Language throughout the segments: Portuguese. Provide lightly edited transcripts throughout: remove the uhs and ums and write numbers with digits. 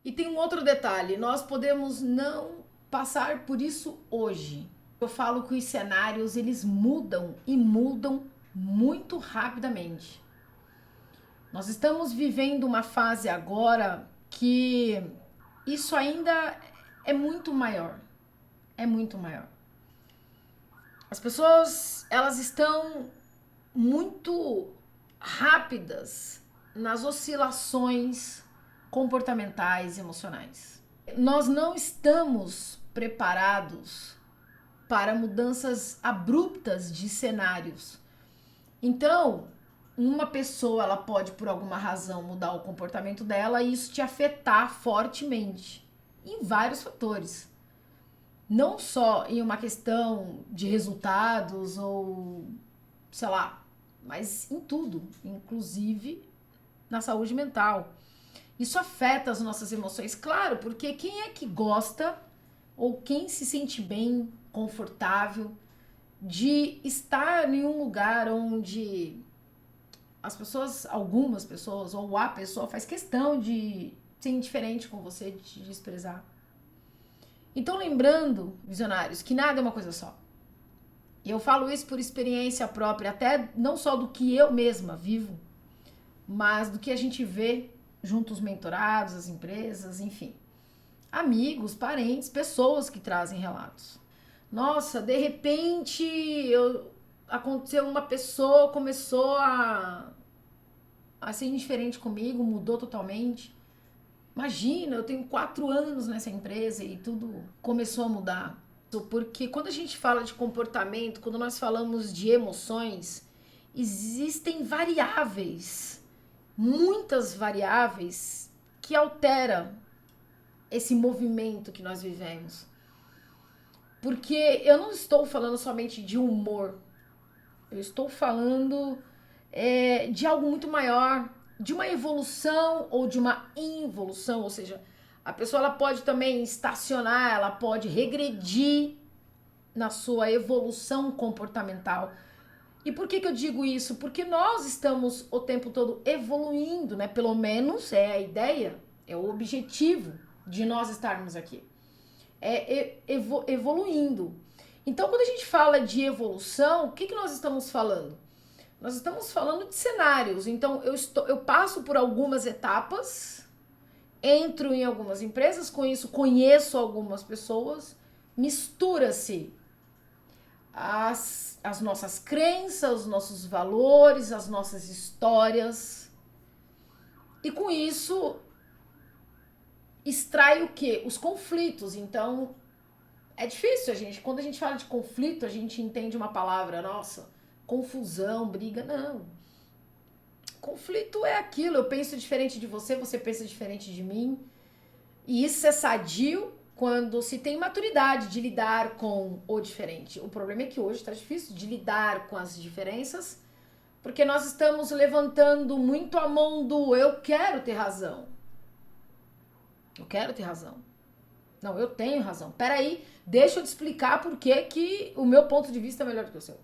E tem um outro detalhe, nós podemos não passar por isso hoje. Eu falo que os cenários, eles mudam e mudam muito rapidamente. Nós estamos vivendo uma fase agora que isso ainda é muito maior. É muito maior. As pessoas, elas estão muito rápidas nas oscilações comportamentais e emocionais. Nós não estamos preparados para mudanças abruptas de cenários. Então, uma pessoa ela pode por alguma razão mudar o comportamento dela e isso te afetar fortemente em vários fatores. Não só em uma questão de resultados ou, sei lá, mas em tudo, inclusive na saúde mental. Isso afeta as nossas emoções, claro, porque quem é que gosta ou quem se sente bem, confortável de estar em um lugar onde as pessoas, algumas pessoas ou a pessoa faz questão de ser indiferente com você, de te desprezar. Então, lembrando, visionários, que nada é uma coisa só. E eu falo isso por experiência própria, até não só do que eu mesma vivo, mas do que a gente vê junto aos mentorados, as empresas, enfim. Amigos, parentes, pessoas que trazem relatos. Nossa, de repente aconteceu uma pessoa, começou a ser indiferente comigo, mudou totalmente. Imagina, eu tenho 4 anos nessa empresa e tudo começou a mudar. Porque quando a gente fala de comportamento, quando nós falamos de emoções, existem variáveis, muitas variáveis que alteram esse movimento que nós vivemos. Porque eu não estou falando somente de humor, eu estou falando de algo muito maior, de uma evolução ou de uma involução, ou seja, a pessoa ela pode também estacionar, ela pode regredir na sua evolução comportamental. E por que eu digo isso? Porque nós estamos o tempo todo evoluindo, né? Pelo menos é a ideia, é o objetivo de nós estarmos aqui. Evoluindo. Então, quando a gente fala de evolução, o que nós estamos falando? Nós estamos falando de cenários. Então, eu passo por algumas etapas, entro em algumas empresas, com isso conheço algumas pessoas, mistura-se as nossas crenças, os nossos valores, as nossas histórias. E com isso, extrai o quê? Os conflitos. Então, é difícil quando a gente fala de conflito, a gente entende uma palavra, nossa, confusão, briga, não. Conflito é aquilo, eu penso diferente de você, você pensa diferente de mim. E isso é sadio quando se tem maturidade de lidar com o diferente. O problema é que hoje está difícil de lidar com as diferenças, porque nós estamos levantando muito a mão do eu quero ter razão. Eu quero ter razão. Não, eu tenho razão. Peraí, deixa eu te explicar por que o meu ponto de vista é melhor do que o seu.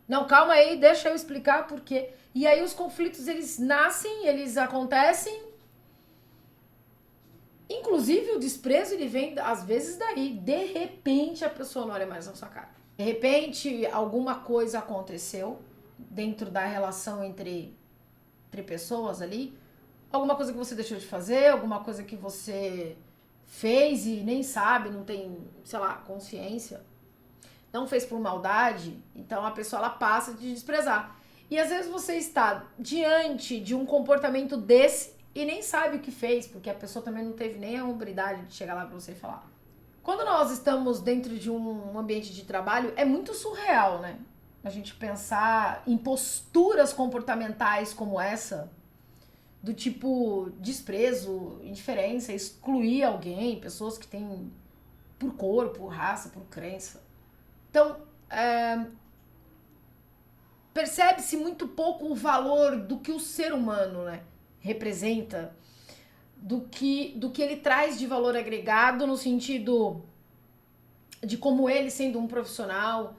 Não, calma aí, deixa eu explicar por quê. E aí os conflitos, eles nascem, eles acontecem. Inclusive o desprezo, ele vem às vezes daí. De repente a pessoa não olha mais na sua cara. De repente alguma coisa aconteceu dentro da relação entre pessoas ali. Alguma coisa que você deixou de fazer, alguma coisa que você fez e nem sabe, não tem, sei lá, consciência. Não fez por maldade, então a pessoa ela passa a te desprezar. E às vezes você está diante de um comportamento desse e nem sabe o que fez, porque a pessoa também não teve nem a hombridade de chegar lá pra você e falar. Quando nós estamos dentro de um ambiente de trabalho, é muito surreal, né? A gente pensar em posturas comportamentais como essa, do tipo desprezo, indiferença, excluir alguém, pessoas que têm por cor, por raça, por crença. Então, percebe-se muito pouco o valor do que o ser humano, né, representa, do que ele traz de valor agregado no sentido de como ele sendo um profissional,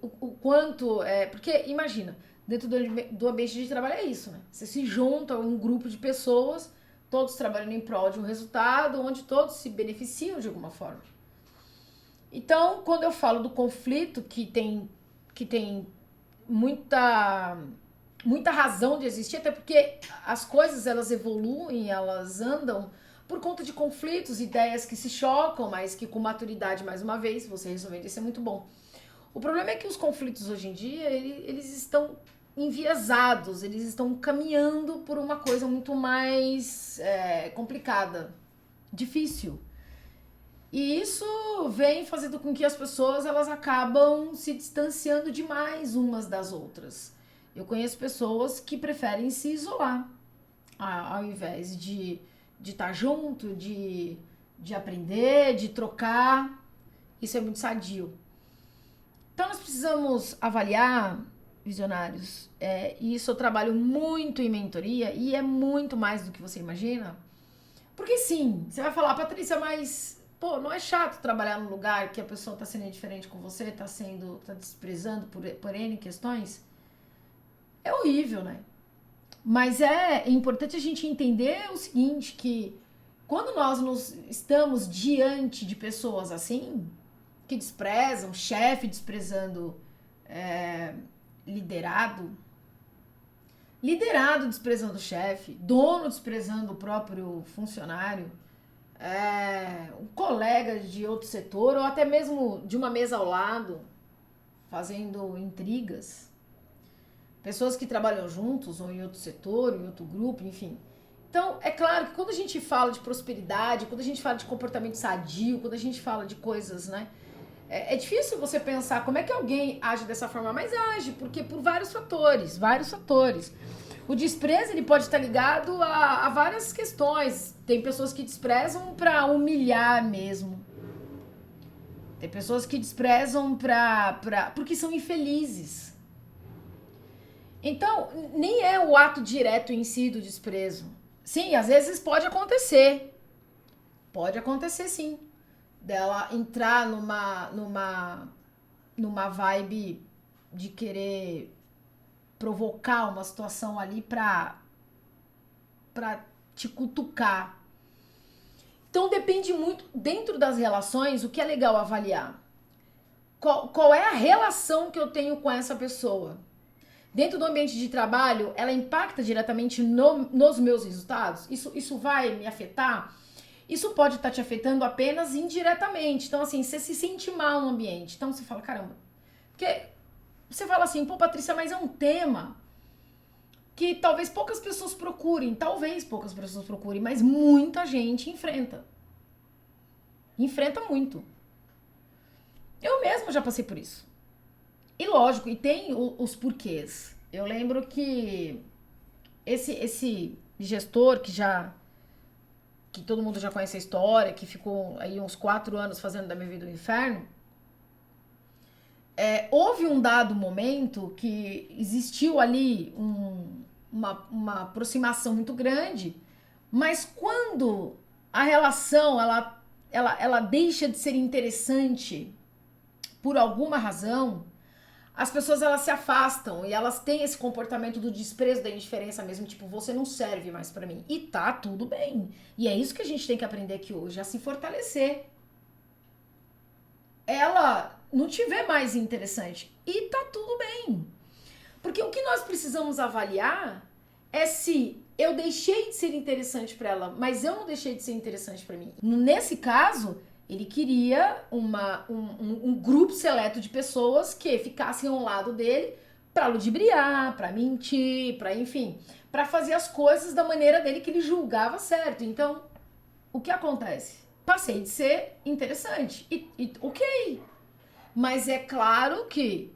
o quanto... porque, imagina, dentro do ambiente de trabalho é isso, né? Você se junta a um grupo de pessoas todos trabalhando em prol de um resultado, onde todos se beneficiam de alguma forma. Então, quando eu falo do conflito que tem muita razão de existir, até porque as coisas elas evoluem, elas andam por conta de conflitos, ideias que se chocam, mas que com maturidade, mais uma vez, você resolvendo isso é muito bom. O problema é que os conflitos hoje em dia, eles estão enviesados, eles estão caminhando por uma coisa muito mais complicada, difícil. E isso vem fazendo com que as pessoas elas acabam se distanciando demais umas das outras. Eu conheço pessoas que preferem se isolar, ao invés de estar junto, de aprender, de trocar. Isso é muito sadio. Então nós precisamos avaliar, visionários, e isso eu trabalho muito em mentoria, e é muito mais do que você imagina. Porque sim, você vai falar, Patrícia, mas pô, não é chato trabalhar num lugar que a pessoa tá sendo indiferente com você, tá desprezando por N questões? É horrível, né? Mas é importante a gente entender o seguinte, que quando nós estamos diante de pessoas assim, que desprezam, chefe desprezando liderado desprezando o chefe, dono desprezando o próprio funcionário, um colega de outro setor, ou até mesmo de uma mesa ao lado, fazendo intrigas. Pessoas que trabalham juntos, ou em outro setor, em outro grupo, enfim. Então, é claro que quando a gente fala de prosperidade, quando a gente fala de comportamento sadio, quando a gente fala de coisas, né? É difícil você pensar como é que alguém age dessa forma, mas age, porque por vários fatores. O desprezo, ele pode estar ligado a várias questões. Tem pessoas que desprezam pra humilhar mesmo. Tem pessoas que desprezam porque são infelizes. Então, nem é o ato direto em si do desprezo. Sim, às vezes pode acontecer. Pode acontecer, sim. Dela entrar numa vibe de querer provocar uma situação ali pra te cutucar. Então depende muito, dentro das relações, o que é legal avaliar. Qual é a relação que eu tenho com essa pessoa? Dentro do ambiente de trabalho, ela impacta diretamente nos meus resultados? Isso vai me afetar? Isso pode estar te afetando apenas indiretamente. Então, assim, você se sente mal no ambiente. Então, você fala, caramba. Porque você fala assim, pô, Patrícia, mas é um tema que talvez poucas pessoas procurem. Mas muita gente enfrenta. Enfrenta muito. Eu mesma já passei por isso. E lógico, e tem os porquês. Eu lembro que esse gestor que todo mundo já conhece a história, que ficou aí uns 4 anos fazendo da minha vida um inferno, houve um dado momento que existiu ali uma aproximação muito grande, mas quando a relação ela deixa de ser interessante por alguma razão, as pessoas elas se afastam e elas têm esse comportamento do desprezo, da indiferença mesmo, tipo, você não serve mais pra mim. E tá tudo bem. E é isso que a gente tem que aprender aqui hoje, a se fortalecer. Ela não te vê mais interessante. E tá tudo bem. Porque o que nós precisamos avaliar é se eu deixei de ser interessante pra ela, mas eu não deixei de ser interessante pra mim. Nesse caso, ele queria um grupo seleto de pessoas que ficassem ao lado dele pra ludibriar, pra mentir, pra fazer as coisas da maneira dele que ele julgava certo. Então, o que acontece? Passei de ser interessante. E ok. Mas é claro que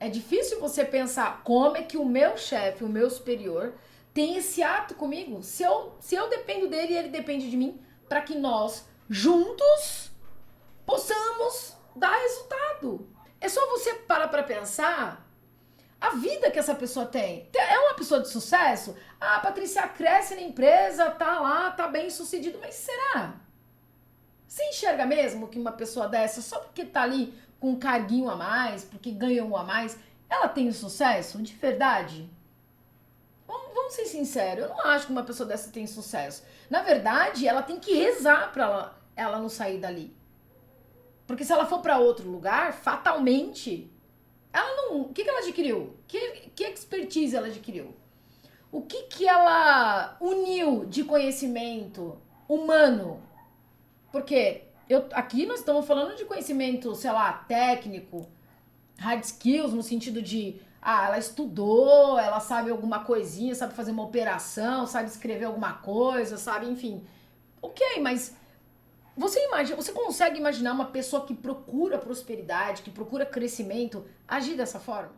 é difícil você pensar como é que o meu chefe, o meu superior, tem esse ato comigo. Se eu dependo dele e ele depende de mim, pra que nós juntos possamos dar resultado. É só você parar pra pensar a vida que essa pessoa tem. É uma pessoa de sucesso? Ah, a Patrícia cresce na empresa, tá lá, tá bem sucedido. Mas será? Você enxerga mesmo que uma pessoa dessa, só porque tá ali com um carguinho a mais, porque ganha um a mais, ela tem sucesso? De verdade? Vamos vamos ser sinceros, eu não acho que uma pessoa dessa tem sucesso. Na verdade, ela tem que rezar pra ela não sair dali. Porque se ela for pra outro lugar, fatalmente, ela não... O que ela adquiriu? Que expertise ela adquiriu? O que ela uniu de conhecimento humano? Porque aqui nós estamos falando de conhecimento, sei lá, técnico, hard skills, no sentido de, ela estudou, ela sabe alguma coisinha, sabe fazer uma operação, sabe escrever alguma coisa, sabe, enfim. Ok, mas você consegue imaginar uma pessoa que procura prosperidade, que procura crescimento, agir dessa forma?